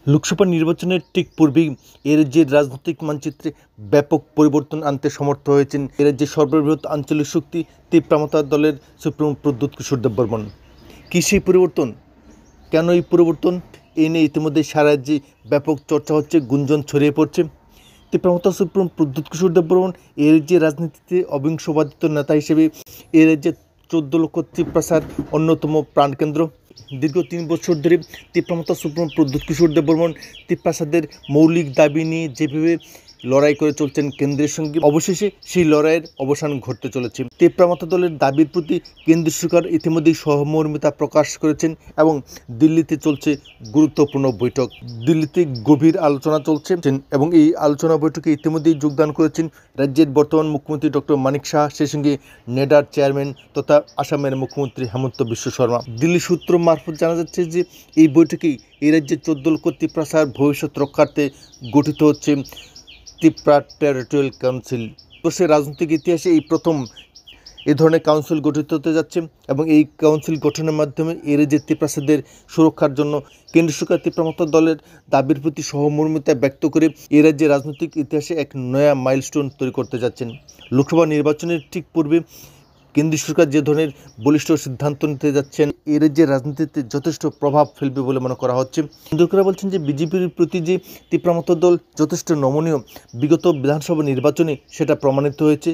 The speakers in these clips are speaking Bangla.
লোকসভা নির্বাচনের ঠিক পূর্বেই এ রাজ্যের রাজনৈতিক মানচিত্রে ব্যাপক পরিবর্তন আনতে সমর্থ হয়েছেন এ রাজ্যের সর্ববৃহৎ আঞ্চলিক শক্তি তীব্রামতা দলের সুপ্রিমো প্রদ্যোৎ কিশোর দেববর্মন। কী সেই পরিবর্তন, কেন এই পরিবর্তন, এ নিয়ে ইতিমধ্যে সারা রাজ্যে ব্যাপক চর্চা হচ্ছে, গুঞ্জন ছড়িয়ে পড়ছে। তীব্রামতা সুপ্রিমো প্রদ্যোৎ কিশোর দেববর্মন এ রাজ্যের রাজনীতিতে অবিংশবাদিত নেতা হিসেবে এ রাজ্যের 14 লক্ষ তীব্রাসার অন্যতম প্রাণকেন্দ্র। দীর্ঘ 3 বছর ধরে তীব্রামতা সুপ্রিমো প্রদ্যোৎ কিশোর দেববর্মন তীব্রাসাদের মৌলিক দাবি নিয়ে যেভাবে লড়াই করে চলছেন কেন্দ্রের সঙ্গে, অবশেষে সেই লড়াইয়ের অবসান ঘটতে চলেছে। তীব্রামতা দলের দাবির প্রতি কেন্দ্রীয় সরকার ইতিমধ্যেই সহমর্মিতা প্রকাশ করেছেন এবং দিল্লিতে চলছে গুরুত্বপূর্ণ বৈঠক। দিল্লিতে গভীর আলোচনা চলছে এবং এই আলোচনা বৈঠকে ইতিমধ্যেই যোগদান করেছেন রাজ্যের বর্তমান মুখ্যমন্ত্রী ডক্টর মানিক সাহা, সেই সঙ্গে নেডার চেয়ারম্যান তথা আসামের মুখ্যমন্ত্রী হেমন্ত বিশ্ব শর্মা। দিল্লি সূত্র মারফত জানা যাচ্ছে যে এই বৈঠকেই এই রাজ্যের 14 লক্ষ তীব্রাসার ভবিষ্যৎ রক্ষার্থে গঠিত হচ্ছে ত্রিপুরা টেরিটোরিয়াল কাউন্সিল। ভারতবর্ষের রাজনৈতিক ইতিহাসে এই প্রথম এ ধরনের কাউন্সিল গঠিত হতে যাচ্ছে এবং এই কাউন্সিল গঠনের মাধ্যমে এ রাজ্যের তীব্রাসাদের সুরক্ষার জন্য কেন্দ্র সরকার তীব্রামতা দলের দাবির প্রতি সহমর্মিতা ব্যক্ত করে এ রাজ্যের রাজনৈতিক ইতিহাসে এক নয়া মাইলস্টোন তৈরি করতে যাচ্ছেন। লোকসভা নির্বাচনের ঠিক পূর্বে কেন্দ্রীয় সরকার যে ধরনের বলিষ্ঠ সিদ্ধান্ত নিতে যাচ্ছেন এ রাজ্যের রাজনীতিতে যথেষ্ট প্রভাব ফেলবে বলে মনে করা হচ্ছে। বিশেষজ্ঞরা বলছেন যে বিজেপির প্রতি যে তীব্রামতা দল যথেষ্ট নমনীয়, বিগত বিধানসভা নির্বাচনে সেটা প্রমাণিত হয়েছে।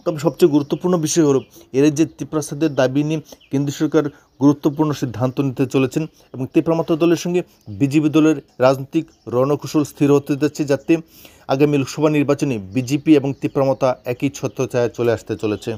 তবে সবচেয়ে গুরুত্বপূর্ণ বিষয় হলো এ রাজ্যের তীব্রাসাদের দাবি নিয়ে কেন্দ্রীয় সরকার গুরুত্বপূর্ণ সিদ্ধান্ত নিতে চলেছেন এবং তীব্রামতা দলের সঙ্গে বিজেপি দলের রাজনৈতিক রণকৌশল স্থির হতে যাচ্ছে, যাতে আগামী লোকসভা নির্বাচনে বিজেপি এবং তীব্রামতা একই ছত্রছায়ায় চলে আসতে চলেছে।